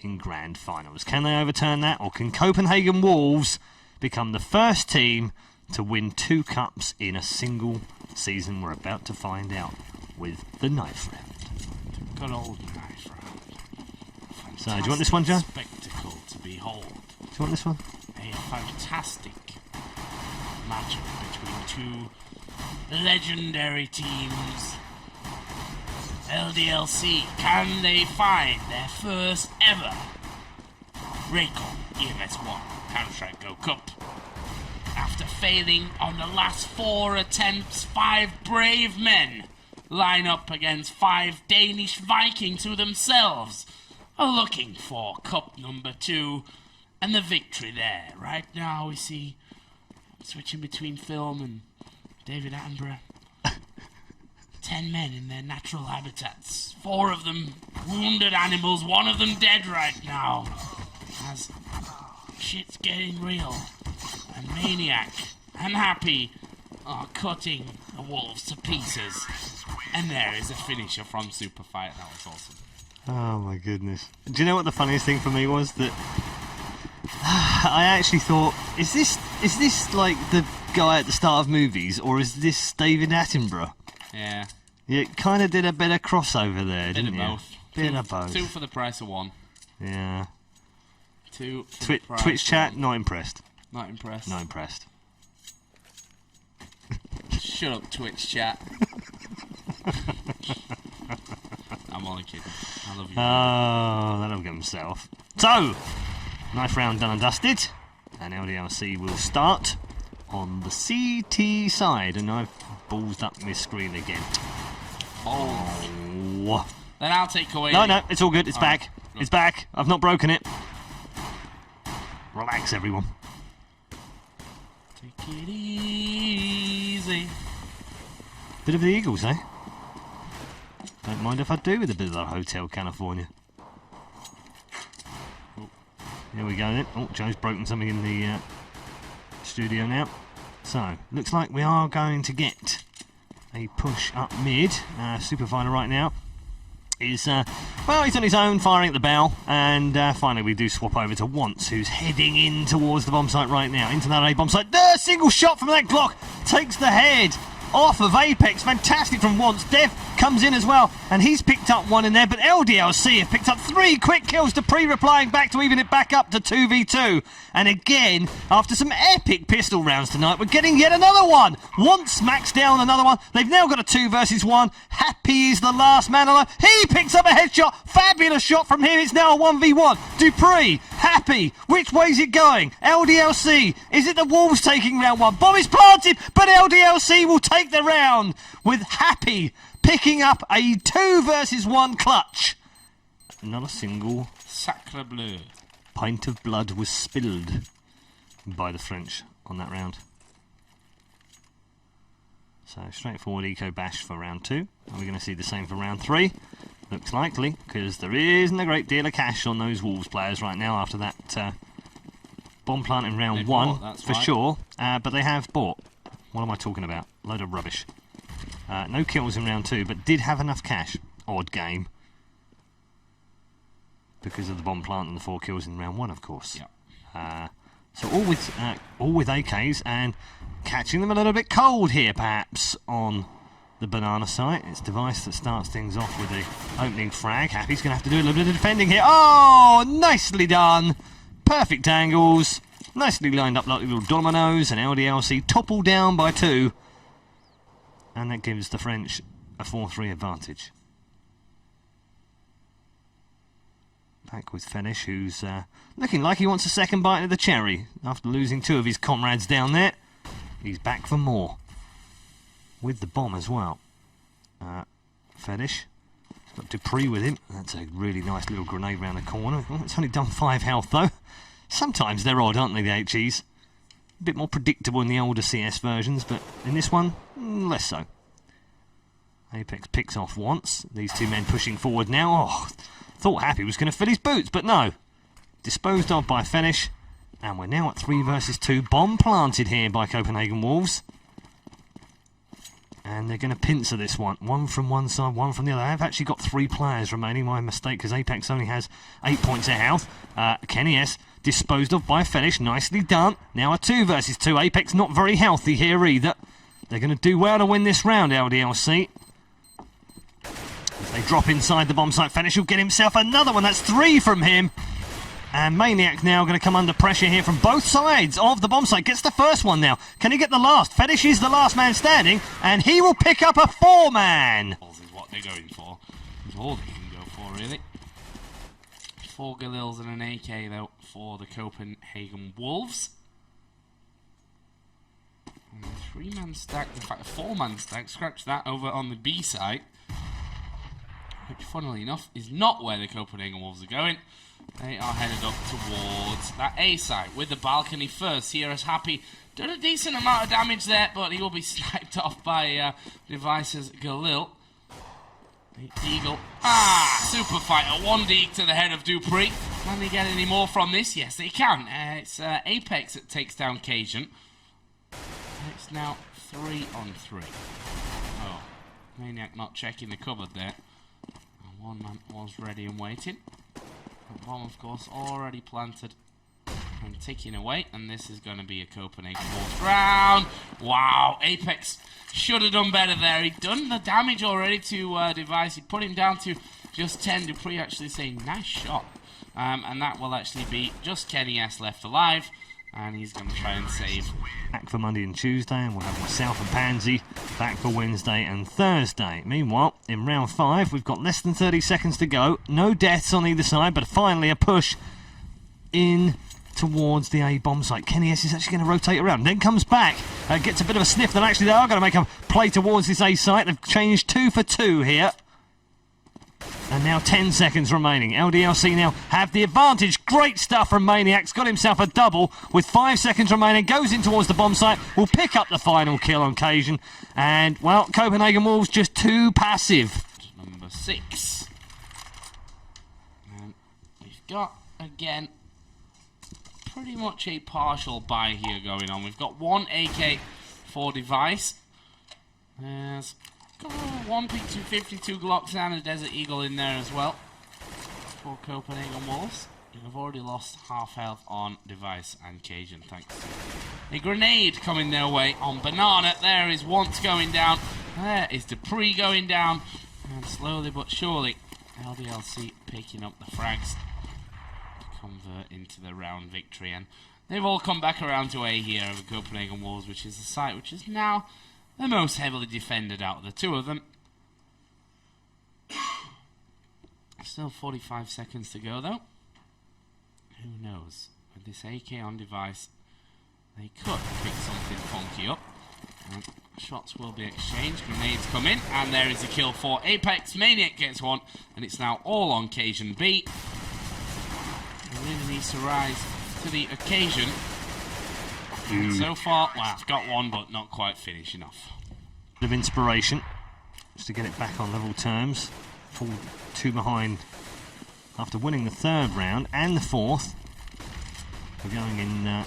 in grand finals. Can they overturn that, or can Copenhagen Wolves become the first team to win 2 cups in a single season? We're about to find out with the knife round. Good old knife round. So, do you want this one, Joe? Spectacle to behold. Do you want this one? A fantastic matchup between 2 legendary teams. LDLC, can they find their first ever Raycon EMS1 Counter-Strike Go Cup? After failing on the last 4 attempts, 5 brave men line up against 5 Danish Vikings who themselves are looking for cup number 2 and the victory there. Right now we see, switching between film and David Attenborough, 10 men in their natural habitats. 4 of them wounded animals, 1 of them dead right now. As shit's getting real, and Maniac and Happy are cutting the wolves to pieces. And there is a finisher from Super Fight. That was awesome. Oh my goodness. Do you know what the funniest thing for me was? That I actually thought, is this like the guy at the start of movies, or is this David Attenborough? Yeah. You kind of did a bit of crossover there, didn't you? Bit of both. 2 for the price of 1. Yeah. 2 for the price Twitch chat, of 1. not impressed. Not impressed. Not impressed. Shut up, Twitch chat. I'm only kidding. I love you. Oh, that'll get himself. So, knife round done and dusted, and LDLC will start on the CT side, and I've ballsed up my screen again. Oh. Then I'll take away. No, it's all good. It's back. Good. It's back. I've not broken it. Relax, everyone. Take it easy. Bit of the Eagles, eh? Don't mind if I do with a bit of the Hotel California. Here we go then. Oh, Joe's broken something in the studio now. So, looks like we are going to get a push up mid. Superfighter right now is, well, he's on his own, firing at the bell, and finally we do swap over to Once, who's heading in towards the bomb site right now, into that A bomb site. Single shot from that Glock takes the head off of Apex. Fantastic from Once. Dev comes in as well, and he's picked up 1 in there, but LDLC have picked up 3 quick kills to replying back to even it back up to 2v2. And again, after some epic pistol rounds tonight, we're getting yet another one. Once smacks down another one. They've now got a 2 versus 1. Happy is the last man alive. He picks up a headshot. Fabulous shot from him. It's now a 1v1. Dupree, Happy. Which way's it going? LDLC. Is it the Wolves taking round 1? Bomb is planted, but LDLC will take the round with Happy picking up a 2 versus 1 clutch. Not a single Sacre bleu. pint of blood was spilled by the French on that round. So straightforward eco bash for round 2. Are we going to see the same for round 3? Looks likely, because there isn't a great deal of cash on those Wolves players right now after that bomb plant in round 1, for sure. But they have bought. What am I talking about? Load of rubbish. No kills in round 2, but did have enough cash. Odd game. Because of the bomb plant and the 4 kills in round 1, of course. Yep. So all with AKs, and catching them a little bit cold here, perhaps, on the banana site. It's Device that starts things off with the opening frag. Happy's going to have to do a little bit of defending here. Oh, nicely done. Perfect angles. Nicely lined up like little dominoes, and LDLC toppled down by 2. And that gives the French a 4-3 advantage. Back with Fenish, who's looking like he wants a second bite of the cherry after losing 2 of his comrades down there. He's back for more. With the bomb as well. Fetish. He's got Dupree with him. That's a really nice little grenade round the corner. Oh, it's only done 5 health though. Sometimes they're odd, aren't they, the HEs? A bit more predictable in the older CS versions, but in this one, less so. Apex picks off Once. These 2 men pushing forward now. Oh, thought Happy was going to fill his boots, but no. Disposed of by Fenish. And we're now at 3 versus 2. Bomb planted here by Copenhagen Wolves. And they're going to pincer this one. One from one side, one from the other. I've actually got 3 players remaining. My mistake, because Apex only has 8 points of health. Kenny S disposed of by Fetish. Nicely done. Now a 2 versus 2. Apex not very healthy here either. They're going to do well to win this round, LDLC. As they drop inside the bomb site, Fetish will get himself another one. That's 3 from him. And Maniac now going to come under pressure here from both sides of the bomb site. Gets the first one now. Can he get the last? Fetish is the last man standing, and he will pick up a 4-man. Is what they're going for. That's all they can go for, really. 4 Galils and an AK, though, for the Copenhagen Wolves. And a 3-man stack, in fact, a 4-man stack. Scratch that over on the B side. Which, funnily enough, is not where the Copenhagen Wolves are going. They are headed up towards that A site with the balcony first. Here is Happy. Done a decent amount of damage there, but he will be sniped off by Device's Galil. The Eagle. Super fighter. 1 deke to the head of Dupree. Can they get any more from this? Yes, they can. It's Apex that takes down Cajun. It's now 3 on 3. Oh, Maniac not checking the cupboard there. And 1 man was ready and waiting. The bomb, of course, already planted and ticking away, and this is going to be a Copenhagen Wolves round. Wow, Apex should have done better there. He'd done the damage already to Device. He put him down to just 10. Dupree actually saying, nice shot. And that will actually be just Kenny S left alive, and he's going to try and save. Back for Monday and Tuesday, and we'll have myself and Pansy back for Wednesday and Thursday. Meanwhile, in round 5, we've got less than 30 seconds to go. No deaths on either side, but finally a push in towards the A bomb site. Kenny S is actually going to rotate around, then comes back, gets a bit of a sniff that actually they are going to make a play towards this A site. They've changed 2 for 2 here. And now 10 seconds remaining. LDLC now have the advantage. Great stuff from Maniac's. Got himself a double with 5 seconds remaining. Goes in towards the bomb site. Will pick up the final kill on Cajun. And, well, Copenhagen Wolves just too passive. Number 6. And we've got, again, pretty much a partial buy here going on. We've got 1 AK for Device. There's got 1 P250, 2 Glocks and a Desert Eagle in there as well for Copenhagen Wolves. You've already lost half health on Device and Cajun, thanks to a grenade coming their way on Banana. There is Once going down. There is Dupree going down. And slowly but surely, LDLC picking up the frags to convert into the round victory. And they've all come back around to A here over Copenhagen Wolves, which is the site which is now the most heavily defended out of the 2 of them. Still 45 seconds to go, though. Who knows? With this AK on Device, they could pick something funky up. And shots will be exchanged. Grenades come in, and there is a kill for Apex. Maniac gets 1, and it's now all on Cajun B. He really needs to rise to the occasion. So far, well, I've got 1, but not quite finishing off. Bit of inspiration, just to get it back on level terms. Fall 2 behind after winning the 3rd round and the 4th. We're going in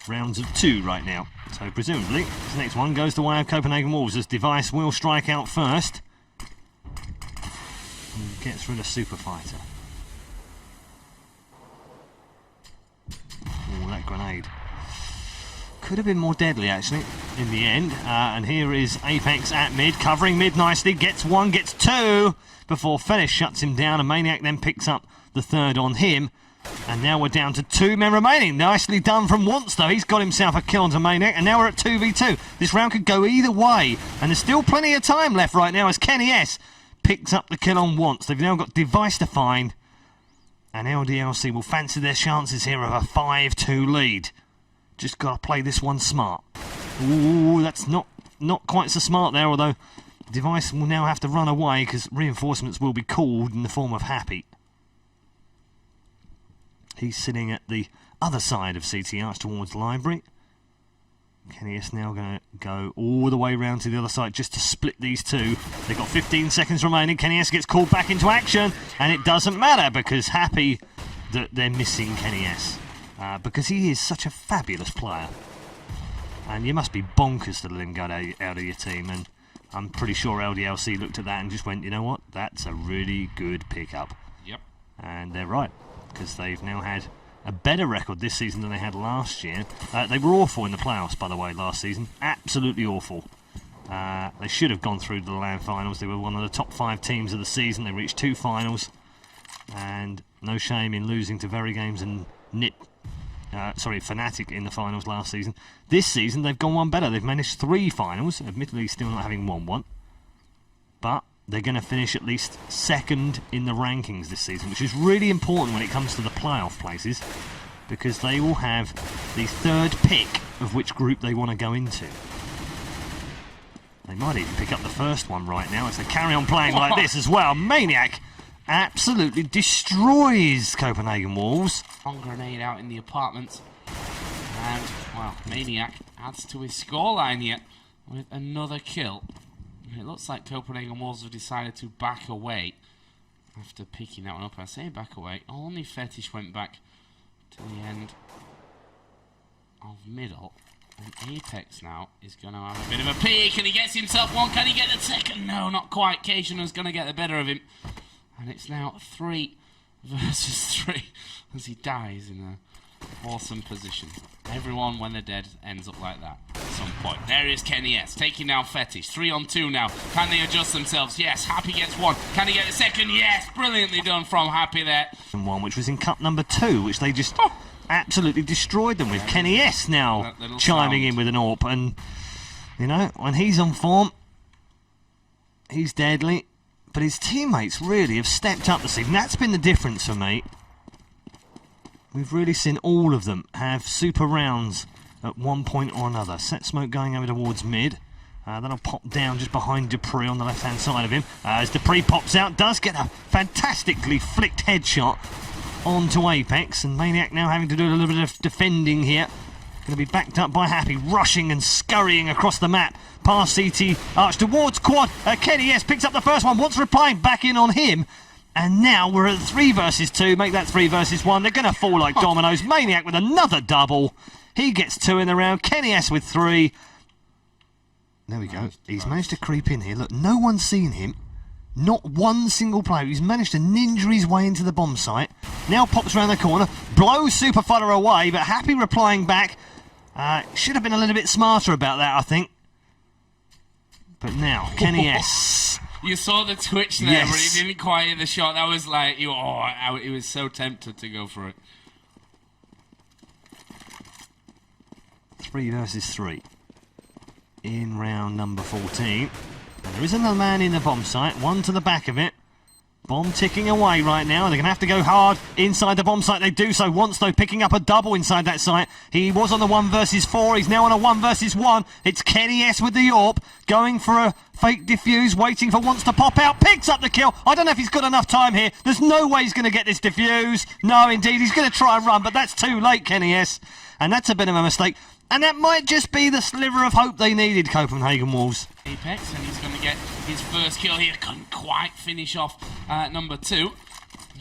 rounds of 2 right now. So presumably, this next one goes the way of Copenhagen Wolves, as Device will strike out first. And gets rid of Super Fighter. Oh, that grenade. Could have been more deadly, actually, in the end. And here is Apex at mid, covering mid nicely. Gets 1, gets 2, before Fetish shuts him down. And Maniac then picks up the 3rd on him. And now we're down to 2 men remaining. Nicely done from Once, though. He's got himself a kill onto Maniac. And now we're at 2v2. This round could go either way. And there's still plenty of time left right now as Kenny S picks up the kill on Once. They've now got Device to find. And LDLC will fancy their chances here of a 5-2 lead. Just got to play this one smart. Ooh, that's not quite so smart there, although Device will now have to run away because reinforcements will be called in the form of Happy. He's sitting at the other side of CTH towards Library. Kenny S now going to go all the way round to the other side just to split these 2. They've got 15 seconds remaining. Kenny S gets called back into action, and it doesn't matter because Happy that they're missing Kenny S. Because he is such a fabulous player. And you must be bonkers to let him go out of your team. And I'm pretty sure LDLC looked at that and just went, you know what, that's a really good pickup. Yep. And they're right, because they've now had a better record this season than they had last year. They were awful in the playoffs, by the way, last season. Absolutely awful. They should have gone through to the LAN finals. They were one of the top 5 teams of the season. They reached 2 finals. And no shame in losing to Very Games and Fnatic in the finals last season. This season, they've gone one better. They've managed 3 finals, admittedly still not having won one. But they're going to finish at least 2nd in the rankings this season, which is really important when it comes to the playoff places, because they will have the 3rd pick of which group they want to go into. They might even pick up the 1st one right now as they carry on playing like this as well. Maniac absolutely destroys Copenhagen Wolves. One grenade out in the apartments. And, well, Maniac adds to his scoreline here with another kill. It looks like Copenhagen Wolves have decided to back away after picking that one up. I say back away. Only Fetish went back to the end of middle. And Apex now is going to have a bit of a peek, and he gets himself one. Can he get the 2nd? No, not quite. Kaishuna's going to get the better of him. And it's now 3 versus 3 as he dies in an awesome position. Everyone, when they're dead, ends up like that at some point. There is Kenny S, taking down Fetish. 3 on 2 now. Can they adjust themselves? Yes. Happy gets 1. Can he get the 2nd? Yes. Brilliantly done from Happy there. And one which was in Cup number 2, which they just absolutely destroyed them with. Yeah. Kenny S now chiming in with an AWP. And, you know, when he's on form, he's deadly. But his teammates really have stepped up this evening. That's been the difference for me. We've really seen all of them have super rounds at one point or another. Set smoke going over towards mid. That'll pop down just behind Dupree on the left-hand side of him. As Dupree pops out, does get a fantastically flicked headshot onto Apex. And Maniac now having to do a little bit of defending here. Going to be backed up by Happy, rushing and scurrying across the map. Past CT, arch towards quad. Kenny S picks up the 1st one, wants replying back in on him. And now we're at 3 versus 2. Make that 3 versus 1. They're going to fall like dominoes. Maniac with another double. He gets 2 in the round. Kenny S with 3. There we go. He's managed to creep in here. Look, no one's seen him. Not one single player. He's managed to ninja his way into the bomb site. Now pops around the corner. Blows Superfuller away, but Happy replying back. Should have been a little bit smarter about that, I think. But now, Kenny S. You saw the twitch there, yes. But he didn't quite hit the shot. That was like, he was so tempted to go for it. 3 versus 3. In round number 14. And there is another man in the bomb site. 1 to the back of it. Bomb ticking away right now. They're going to have to go hard inside the bomb site. They do so once, though, picking up a double inside that site. He was on the 1 versus 4. He's now on a 1 versus 1. It's Kenny S with the AWP, going for a fake defuse, waiting for once to pop out. Picks up the kill. I don't know if he's got enough time here. There's no way he's going to get this defuse. No, indeed. He's going to try and run, but that's too late, Kenny S. And that's a bit of a mistake. And that might just be the sliver of hope they needed, Copenhagen Wolves. Apex, and he's going to get his first kill here. Couldn't quite finish off number 2.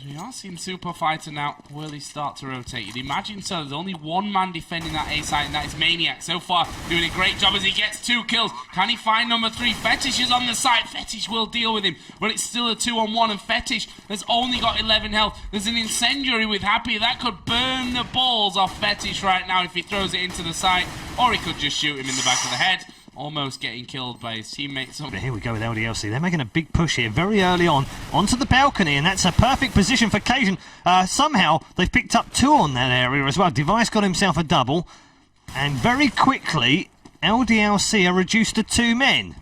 We are seeing Super Fighter now. Will he start to rotate? You'd imagine so. There's only 1 man defending that A site, and that is Maniac. So far, doing a great job as he gets 2 kills. Can he find number 3? Fetish is on the site. Fetish will deal with him, but it's still a 2-on-1, and Fetish has only got 11 health. There's an incendiary with Happy. That could burn the balls off Fetish right now if he throws it into the site, or he could just shoot him in the back of the head. Almost getting killed by his teammates. Here we go with LDLC. They're making a big push here very early on onto the balcony, and that's a perfect position for Cajun. Somehow they've picked up 2 on that area as well. Device got himself a double, and very quickly LDLC are reduced to 2 men.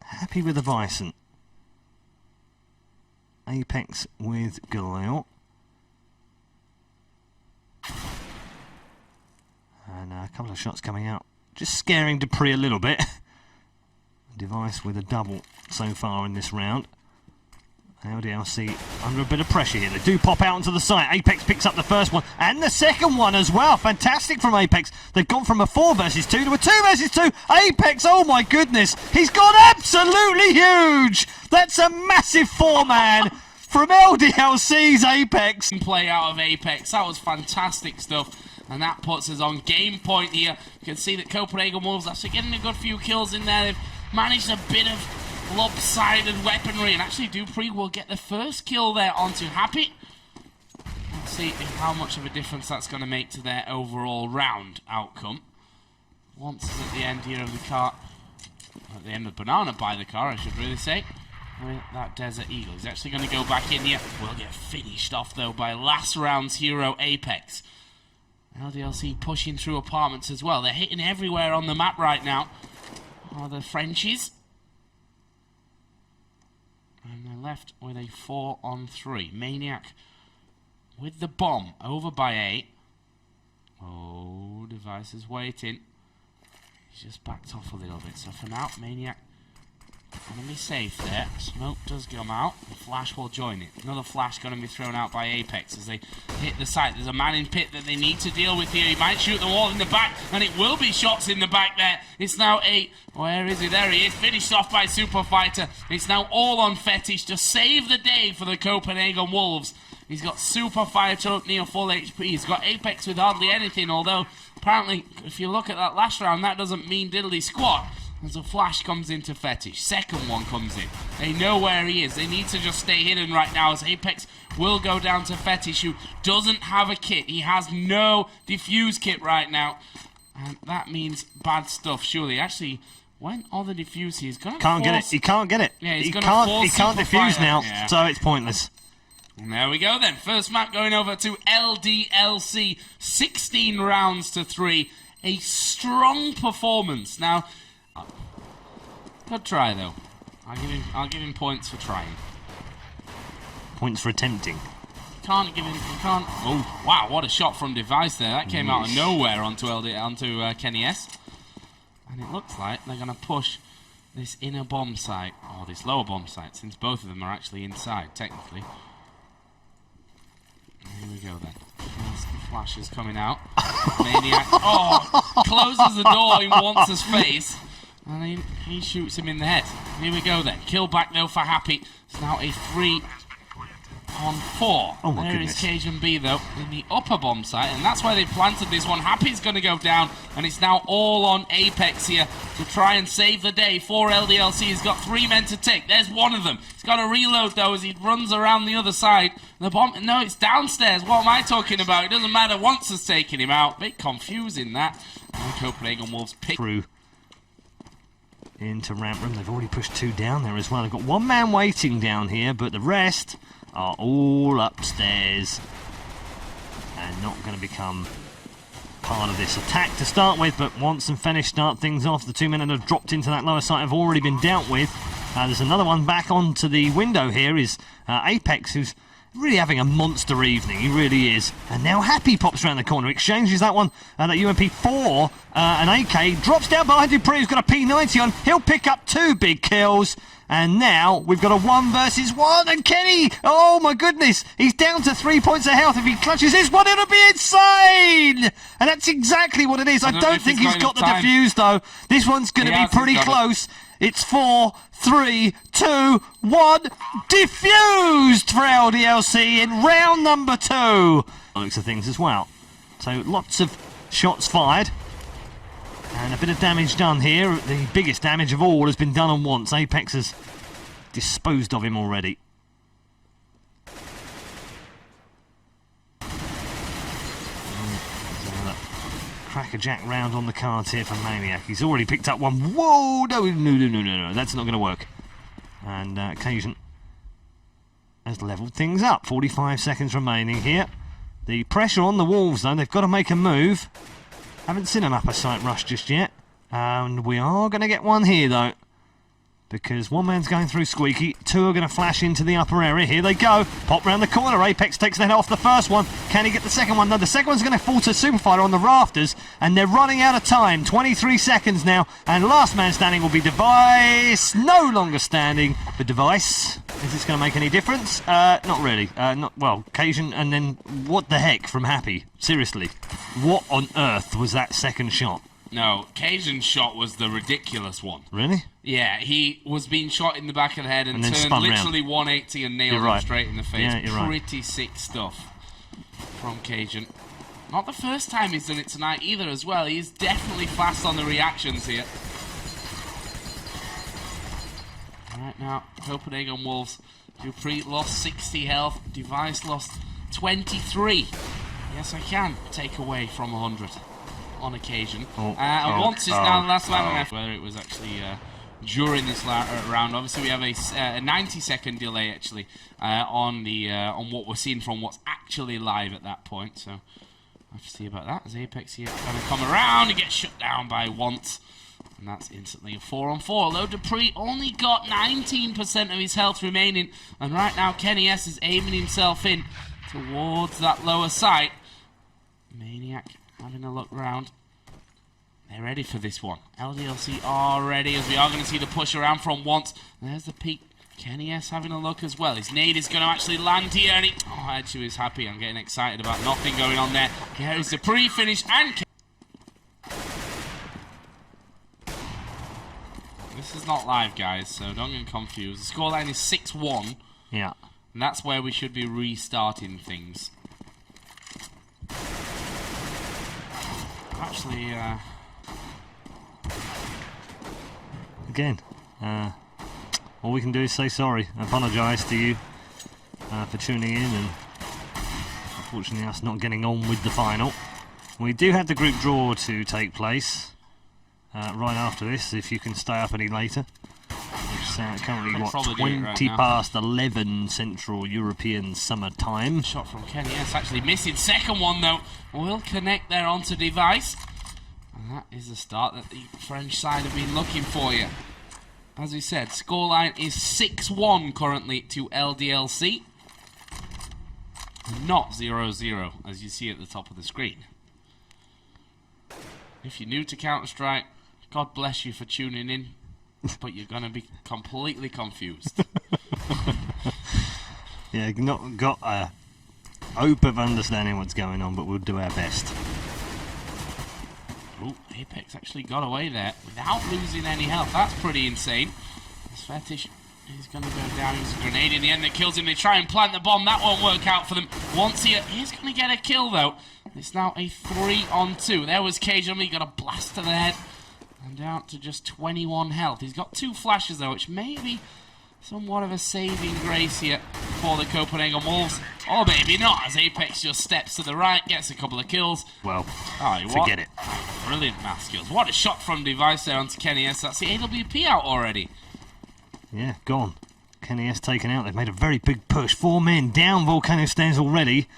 Happy with the Bison. Apex with Galil. And a couple of shots coming out. Just scaring Dupree a little bit. Device with a double so far in this round. LDLC under a bit of pressure here. They do pop out onto the site. Apex picks up the 1st one and the 2nd one as well. Fantastic from Apex. They've gone from a 4 versus 2 to a 2 versus 2. Apex, oh my goodness. He's gone absolutely huge. That's a massive 4-man from LDLC's Apex. Play out of Apex. That was fantastic stuff. and that puts us on game point here. You can see that Copenhagen Wolves actually getting a good few kills in there. They've managed a bit of lopsided weaponry, and actually Dupree will get the first kill there onto Happy. Let's see how much of a difference that's going to make to their overall round outcome. Once is at the end here of the car, at the end of Banana by the car, I should really say, with that Desert Eagle. He's actually going to go back in here. Will get finished off, though, by last round's hero, Apex. LDLC pushing through apartments as well. They're hitting everywhere on the map right now. Are the Frenchies. And they're left with a 4-on-3. Maniac with the bomb over by A. Oh, Device is waiting. He's just backed off a little bit. So for now, Maniac going to be safe there. Smoke does come out. The flash will join it. Another flash going to be thrown out by Apex as they hit the site. There's a man in pit that they need to deal with here. He might shoot the wall in the back, and it will be shots in the back there. It's now 8. Where is he? There he is. Finished off by Super Fighter. It's now all on Fetish to save the day for the Copenhagen Wolves. He's got Super Fighter up near full HP. He's got Apex with hardly anything, although apparently, if you look at that last round, that doesn't mean diddly squat. As a flash comes into Fetish. Second one comes in. They know where he is. They need to just stay hidden right now as Apex will go down to Fetish, who doesn't have a kit. He has no defuse kit right now. And that means bad stuff, surely. Actually, when all the defuse he's going to Can't get it. He can't get it. Yeah, he can't defuse now, yeah. So it's pointless. And there we go then. First map going over to LDLC. 16 rounds to 3. A strong performance. Now, good try though. I'll give him points for trying. Points for attempting. Can't give him. Can't. Oh wow! What a shot from Device there. That came out of nowhere onto Kenny S. And it looks like they're gonna push this inner bomb site or this lower bomb site, since both of them are actually inside technically. Here we go then. First flash is coming out. Maniac. Oh! Closes the door in Wance's face. And he shoots him in the head. Here we go then. Kill back though for Happy. It's now a 3-on-4. Oh my there goodness. is Cajun B though in the upper bomb site, and that's where they planted this one. Happy's going to go down, and it's now all on Apex here to try and save the day for LDLC. He's got 3 men to take. There's one of them. He's got to reload though as he runs around the other side. The bomb, no, it's downstairs. What am I talking about? It doesn't matter. Once has taken him out. Bit confusing that. And Copenhagen Wolves pick through into ramp room. They've already pushed 2 down there as well. They've got 1 man waiting down here, but the rest are all upstairs and not going to become part of this attack to start with. But once and Fetish start things off, the 2 men that have dropped into that lower site have already been dealt with. There's another one back onto the window here is Apex, who's really having a monster evening. He really is. And now Happy pops around the corner, exchanges that one, that UMP for an AK, drops down behind Dupree, who's got a P90 on. He'll pick up 2 big kills. And now we've got a 1 versus 1, and Kenny, oh my goodness, he's down to 3 points of health. If he clutches this one, it'll be insane! And that's exactly what it is. I don't think he's got the defuse though. This one's going to be pretty close. It's 4, 3, 2, 1, diffused for LDLC in round number 2. Looks of things as well. So lots of shots fired. And a bit of damage done here. The biggest damage of all has been done on Once. Apex has disposed of him already. Crackerjack round on the cards here for Maniac. He's already picked up 1. Whoa! No. That's not going to work. And Occasion has levelled things up. 45 seconds remaining here. The pressure on the Wolves, though. They've got to make a move. Haven't seen an upper site rush just yet. And we are going to get one here, though. Because 1 man's going through Squeaky. 2 are going to flash into the upper area. Here they go. Pop round the corner. Apex takes the head off the first one. Can he get the second one? No, the second one's going to fall to Superfighter on the rafters. And they're running out of time. 23 seconds now. And last man standing will be Device. No longer standing for Device. Is this going to make any difference? Not really. Well, Cajun, and then what the heck from Happy? Seriously. What on earth was that second shot? No, Cajun's shot was the ridiculous one. Really? Yeah, he was being shot in the back of the head and turned literally round. 180 and nailed him straight in the face. Yeah, you're Pretty sick stuff from Cajun. Not the first time he's done it tonight either as well. He's definitely fast on the reactions here. Right now, Copenhagen Wolves. Dupree lost 60 health. Device lost 23. Yes, I can take away from 100 on occasion. And once is now the last round. Whether it was actually during this round. Obviously, we have a 90-second delay actually on what we're seeing from what's actually live at that point. So I have to see about that. As Apex here going to come around and get shut down by once. And that's instantly a 4-on-4. Although Dupree only got 19% of his health remaining. And right now, Kenny S is aiming himself in towards that lower site. Maniac having a look round. They're ready for this one. LDLC are ready, as we are going to see the push around from once. There's the peak. Kenny S having a look as well. His nade is going to actually land here. And actually is happy. I'm getting excited about nothing going on there. Here is the pre-finish and... This is not live, guys, so don't get confused. The scoreline is 6-1. Yeah. And that's where we should be restarting things. Actually, Again, all we can do is say sorry. I apologise to you for tuning in and unfortunately us not getting on with the final. We do have the group draw to take place right after this, if you can stay up any later. It's currently, what, 20 past 11 Central European Summer Time. Shot from Kenny S actually missing. Second one, though, will connect there onto Device. And that is the start that the French side have been looking for you. As we said, scoreline is 6-1 currently to LDLC. Not 0-0, as you see at the top of the screen. If you're new to Counter-Strike, God bless you for tuning in, but you're going to be completely confused. Yeah, not got a hope of understanding what's going on, but we'll do our best. Oh, Apex actually got away there without losing any health. That's pretty insane. This Fetish is going to go down. He's a grenade in the end that kills him. They try and plant the bomb. That won't work out for them. Once he is going to get a kill, though. It's now a 3-on-2. There was Cage. He got a blast to the head. And down to just 21 health. He's got 2 flashes, though, which may be somewhat of a saving grace here for the Copenhagen Wolves. Oh, maybe not, as Apex just steps to the right, gets a couple of kills. Well, forget it. Brilliant mass skills. What a shot from Device there onto Kenny S. That's the AWP out already. Yeah, gone. Kenny S taken out. They've made a very big push. 4 men down Volcano Stairs already.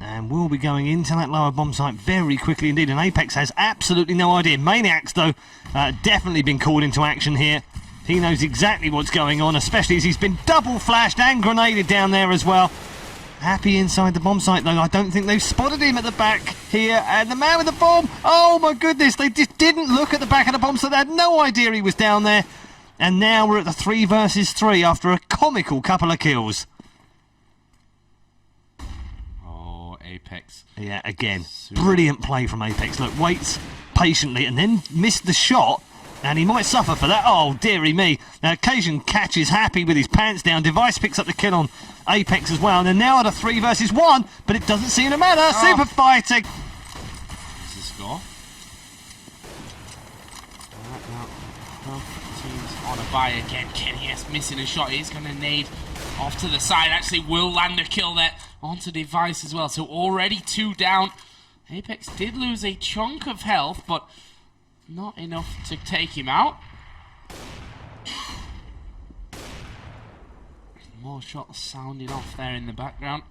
And we'll be going into that lower bomb site very quickly indeed. And Apex has absolutely no idea. Maniac's, though, definitely been called into action here. He knows exactly what's going on, especially as he's been double flashed and grenaded down there as well. Happy inside the bomb site, though. I don't think they've spotted him at the back here. And the man with the bomb, oh my goodness, they just didn't look at the back of the bomb, so they had no idea he was down there. And now we're at the 3 versus 3 after a comical couple of kills. Apex. Yeah, again, brilliant play from Apex. Look, waits patiently and then missed the shot, and he might suffer for that. Oh, dearie me. Now, Occasion catches Happy with his pants down. Device picks up the kill on Apex as well, and they're now at a 3 versus 1, but it doesn't seem to matter. Super fighting. What's the score? Right now, both teams on a buy again. Kenny S missing a shot. He's going to nade off to the side. Actually, will land a kill there onto Device as well. So already 2 down. Apex did lose a chunk of health, but not enough to take him out. More shots sounding off there in the background.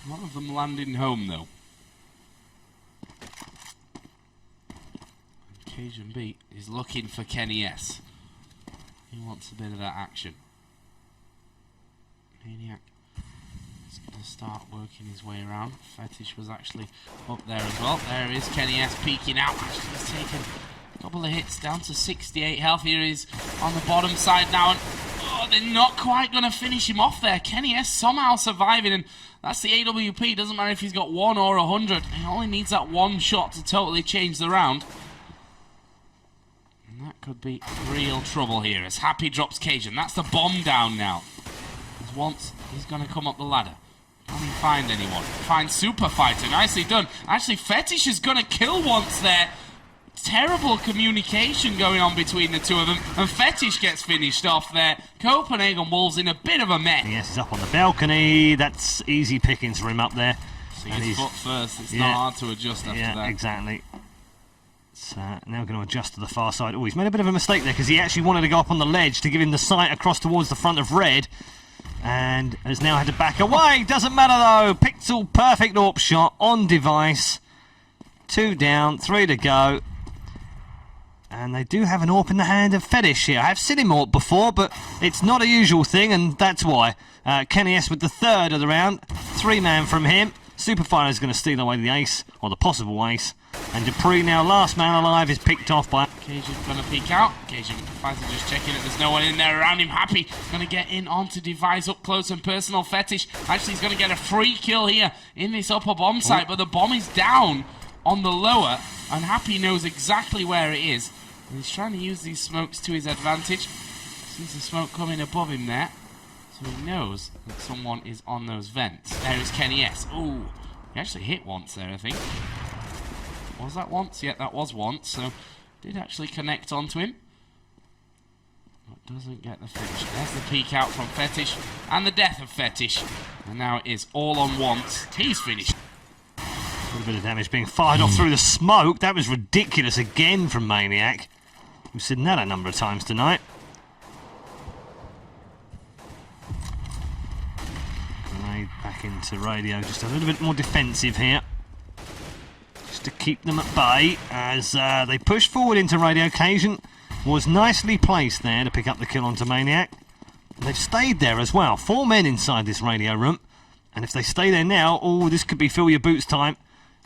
None of them landing home, though. Cajun Beat is looking for Kenny S. He wants a bit of that action. Maniac is going to start working his way around. Fetish was actually up there as well. There is Kenny S peeking out. Actually, he's taken a couple of hits down to 68 health. Here he is on the bottom side now. And they're not quite going to finish him off there. Kenny S somehow surviving, and that's the AWP. Doesn't matter if he's got 1 or 100. He only needs that 1 shot to totally change the round. And that could be real trouble here as Happy drops Cajun. That's the bomb down now. Once he's going to come up the ladder. Can he find anyone? Find Super Fighter. Nicely done. Actually, Fetish is going to kill once there. Terrible communication going on between the two of them. And Fetish gets finished off there. Copenhagen Wolves in a bit of a mess. Yes, he's up on the balcony. That's easy pickings for him up there. See his foot first. It's not hard to adjust after that. Yeah, exactly. So now going to adjust to the far side. Oh, he's made a bit of a mistake there because he actually wanted to go up on the ledge to give him the sight across towards the front of red. And has now had to back away. Doesn't matter though. Pixel perfect AWP shot on device. 2 down, 3 to go. And they do have an AWP in the hand of Fetish here. I have seen him AWP before, but it's not a usual thing, and that's why. Kenny S with the 3rd of the round. 3-man from him. Superfighter is going to steal away the ace, or the possible ace. And Dupree now, last man alive, is picked off by... Cajun's going to peek out. Cajun Fighter just checking it. There's no one in there around him. Happy going to get in onto device up close and personal. Fetish actually is going to get a free kill here in this upper bomb site, but the bomb is down on the lower, and Happy knows exactly where it is. And he's trying to use these smokes to his advantage. Sees the smoke coming above him there, so he knows that someone is on those vents. There is Kenny S. Ooh, he actually hit once there, I think. Was that once? Yeah, that was once. So, did actually connect onto him. But doesn't get the finish. There's the peek out from Fetish. And the death of Fetish. And now it is all on once. He's finished. A little bit of damage being fired off through the smoke. That was ridiculous again from Maniac. We've seen that a number of times tonight. Grenade back into radio. Just a little bit more defensive here. To keep them at bay as they push forward into radio. Cajun was nicely placed there to pick up the kill onto Maniac. And they've stayed there as well. 4 men inside this radio room. And if they stay there now, oh, this could be fill your boots time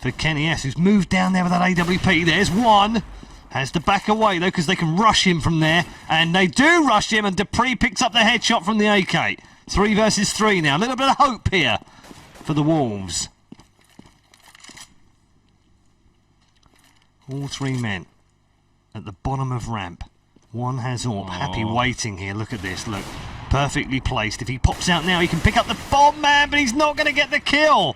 for Kenny S, who's moved down there with that AWP. There's one. Has to back away though because they can rush him from there. And they do rush him, and Dupree picks up the headshot from the AK. 3 versus 3 now. A little bit of hope here for the Wolves. All 3 men at the bottom of ramp. One has AWP. Happy waiting here. Look at this. Look. Perfectly placed. If he pops out now, he can pick up the bomb, man, but he's not going to get the kill.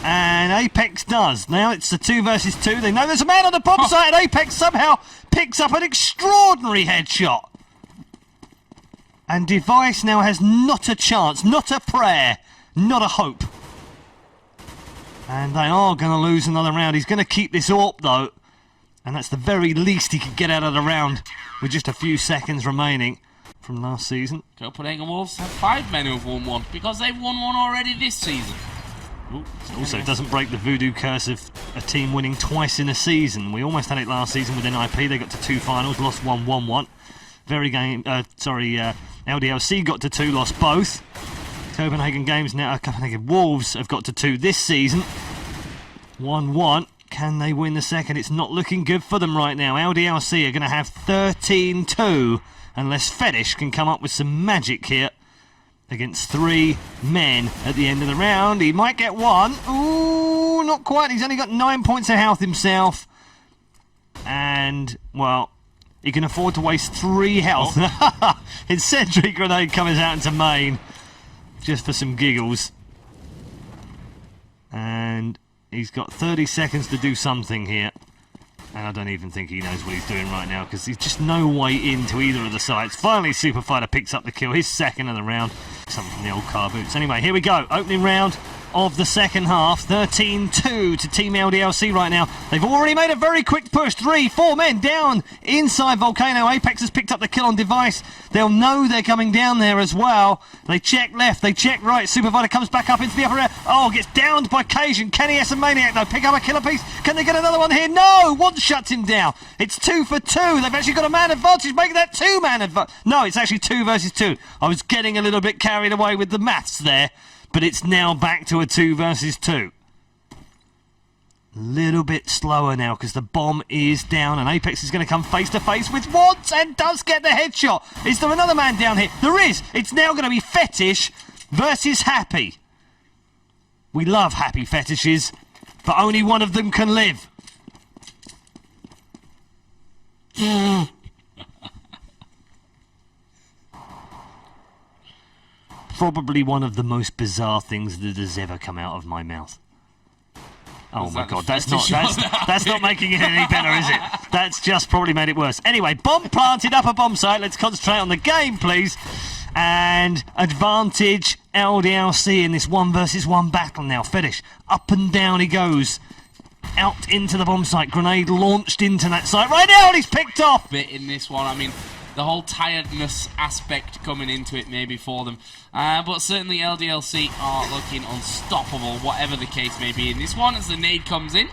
And Apex does. Now it's the 2 versus 2. They know there's a man on the bomb site, and Apex somehow picks up an extraordinary headshot. And Device now has not a chance, not a prayer, not a hope. And they are going to lose another round. He's going to keep this AWP, though. And that's the very least he could get out of the round with just a few seconds remaining from last season. Copenhagen Wolves have 5 men who've won one because they've won one already this season. Ooh, also, it doesn't break the voodoo curse of a team winning twice in a season. We almost had it last season with NIP. They got to 2 finals, lost 1, won 1. LDLC got to 2, lost both. Copenhagen Wolves have got to 2 this season. 1-1. Can they win the second? It's not looking good for them right now. LDLC are going to have 13-2 unless Fetish can come up with some magic here against 3 men at the end of the round. He might get 1. Ooh, not quite. He's only got 9 points of health himself. And, well, he can afford to waste 3 health. His sentry grenade comes out into main just for some giggles. And he's got 30 seconds to do something here. And I don't even think he knows what he's doing right now because there's just no way into either of the sites. Finally, Superfighter picks up the kill, his second of the round. Something from the old car boots. Anyway, here we go. Opening round of the second half. 13-2 to Team LDLC right now. They've already made a very quick push. 3-4 men down inside Volcano. Apex has picked up the kill on device. They'll know they're coming down there as well. They check left, they check right. Superfighter comes back up into the upper air. Oh, gets downed by Cajun. Kenny S and Maniac though pick up a killer piece. Can they get another one here? No! One shuts him down. It's 2 for 2. They've actually got a man advantage, making that 2-man advantage. No, it's actually 2 versus 2. I was getting a little bit carried away with the maths there. But it's now back to a 2 versus 2. Little bit slower now because the bomb is down and Apex is going to come face to face with Wants and does get the headshot. Is there another man down here? There is. It's now going to be Fetish versus Happy. We love happy fetishes, but only one of them can live. probably one of the most bizarre things that has ever come out of my mouth. Oh my god, that's not making it any better, is it? That's just probably made it worse. Anyway, bomb planted, upper bomb site. Let's concentrate on the game, please. And advantage LDLC in this 1 versus 1 battle now. Fetish, up and down he goes. Out into the bomb site. Grenade launched into that site. Right now, and he's picked off. Bit in this one, I mean, the whole tiredness aspect coming into it maybe for them. But certainly LDLC are looking unstoppable, whatever the case may be in this one, as the nade comes in.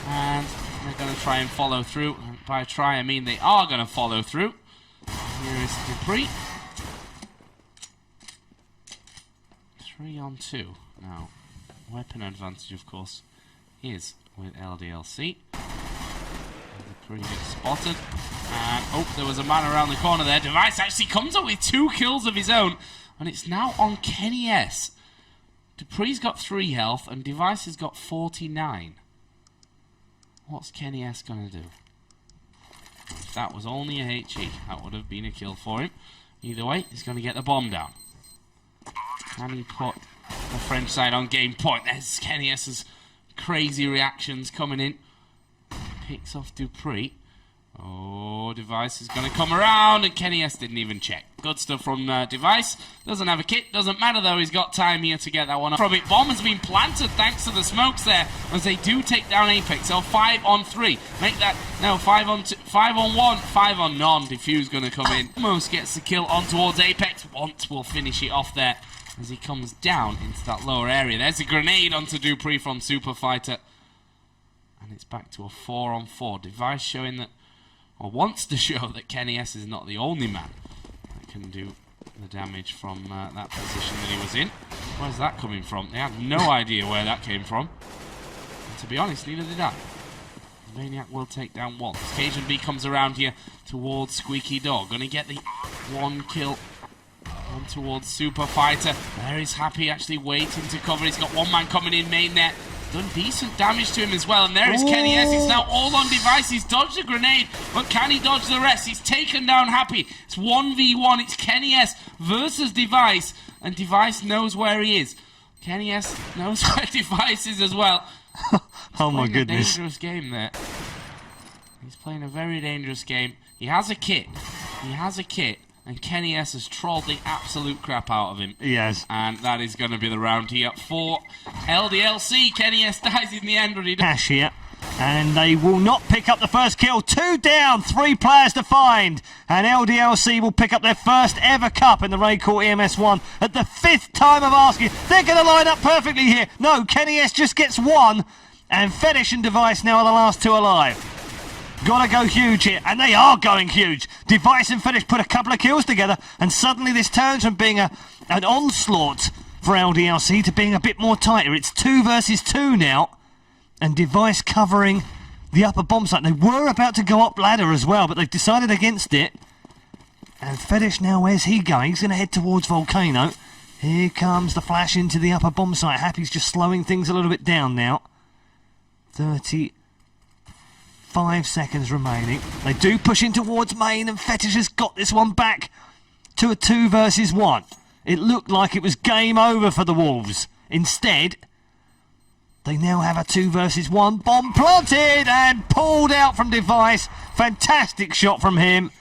And they're going to try and follow through. By try, I mean they are going to follow through. Here is Dupree. 3 on 2. Now, weapon advantage, of course, is with LDLC. Dupree gets spotted. And, oh, there was a man around the corner there. Device actually comes up with 2 kills of his own. And it's now on Kenny S. Dupree's got 3 health, and Device has got 49. What's Kenny S going to do? If that was only a HE, that would have been a kill for him. Either way, he's going to get the bomb down. Can he put the French side on game point? There's Kenny S's crazy reactions coming in. Picks off Dupree. Oh, Device is going to come around, and Kenny S didn't even check. Good stuff from Device. Doesn't have a kit. Doesn't matter, though. He's got time here to get that one up. From it, bomb has been planted thanks to the smokes there, as they do take down Apex. So 5 on 3. Make that now 5 on 2, 5 on 1, 5 on none. Diffuse going to come in. Almost gets the kill on towards Apex. Want will finish it off there as he comes down into that lower area. There's a grenade onto Dupree from Super Fighter. And it's back to a 4 on 4. Device showing that, or wants to show that Kenny S is not the only man that can do the damage from that position that he was in. Where's that coming from? They had no idea where that came from. And to be honest, neither did I. Maniac will take down one. Cajun B comes around here towards Squeaky Dog. Gonna get the 1 kill on towards Super Fighter. There is Happy actually waiting to cover. He's got 1 man coming in main net. Done decent damage to him as well, and there is Kenny S. He's now all on Device. He's dodged a grenade, but can he dodge the rest? He's taken down Happy. It's 1v1. It's Kenny S versus Device, and Device knows where he is. Kenny S knows where Device is as well. Oh my goodness. A dangerous game there. He's playing a very dangerous game. He has a kit. He has a kit. And Kenny S has trolled the absolute crap out of him. Yes. And that is going to be the round here for LDLC. Kenny S dies in the end. Cash here. And they will not pick up the first kill. 2 down, 3 players to find. And LDLC will pick up their first ever cup in the Raycore EMS1 at the 5th time of asking. They're going to line up perfectly here. No, Kenny S just gets 1. And Fetish and Device now are the last 2 alive. Gotta go huge here, and they are going huge. Device and Fetish put a couple of kills together, and suddenly this turns from being an onslaught for LDLC to being a bit more tighter. It's 2 versus 2 now, and Device covering the upper bomb site. They were about to go up ladder as well, but they've decided against it. And Fetish now, where's he going? He's going to head towards Volcano. Here comes the flash into the upper bomb site. Happy's just slowing things a little bit down now. 35 seconds remaining. They do push in towards main, and Fetish has got this one back to a 2 versus 1. It looked like it was game over for the Wolves. Instead, they now have a 2 versus 1. Bomb planted and pulled out from Device. Fantastic shot from him.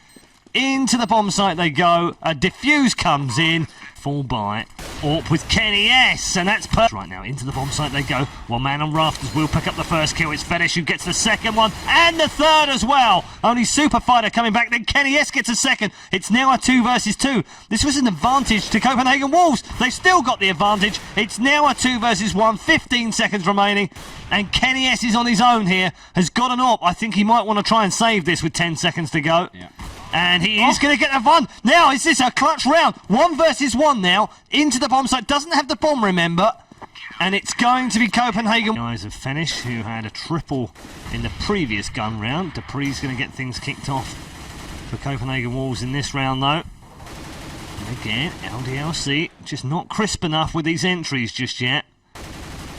Into the bomb site they go. A defuse comes in. Fall by Orp with Kenny S, and that's right now. Into the bomb site they go. 1 man on rafters will pick up the first kill. It's Fetish who gets the second one, and the third as well. Only Super Fighter coming back, then Kenny S gets a second. It's now a 2 versus 2. This was an advantage to Copenhagen Wolves. They've still got the advantage. It's now a 2 versus 1. 15 seconds remaining, and Kenny S is on his own here. Has got an Orp. I think he might want to try and save this with 10 seconds to go. Yeah. And he is going to get the fun. Now, is this a clutch round? 1 versus 1 now. Into the bomb site. Doesn't have the bomb, remember. And it's going to be Copenhagen. Guys have finished, who had a triple in the previous gun round. Dupree's going to get things kicked off for Copenhagen Wolves in this round, though. And again, LDLC just not crisp enough with these entries just yet.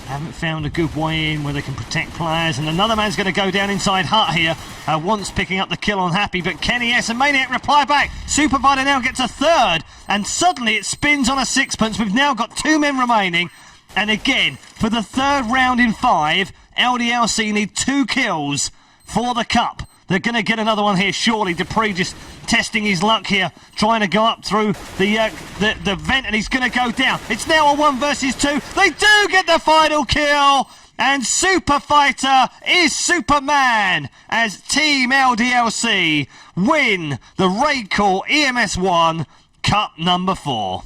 Haven't found a good way in where they can protect players, and another man's going to go down inside Hut here. Once picking up the kill on Happy, but Kenny S and Maniac reply back. Super Fighter now gets a third. and suddenly it spins on a sixpence. We've now got 2 men remaining, and again, for the 3rd round in 5, LDLC need 2 kills for the cup. They're going to get another one here, surely. Dupree just testing his luck here, trying to go up through the vent, and he's going to go down. It's now a 1 versus 2. They do get the final kill, and Super Fighter is Superman as Team LDLC win the Raycall EMS1 Cup number 4.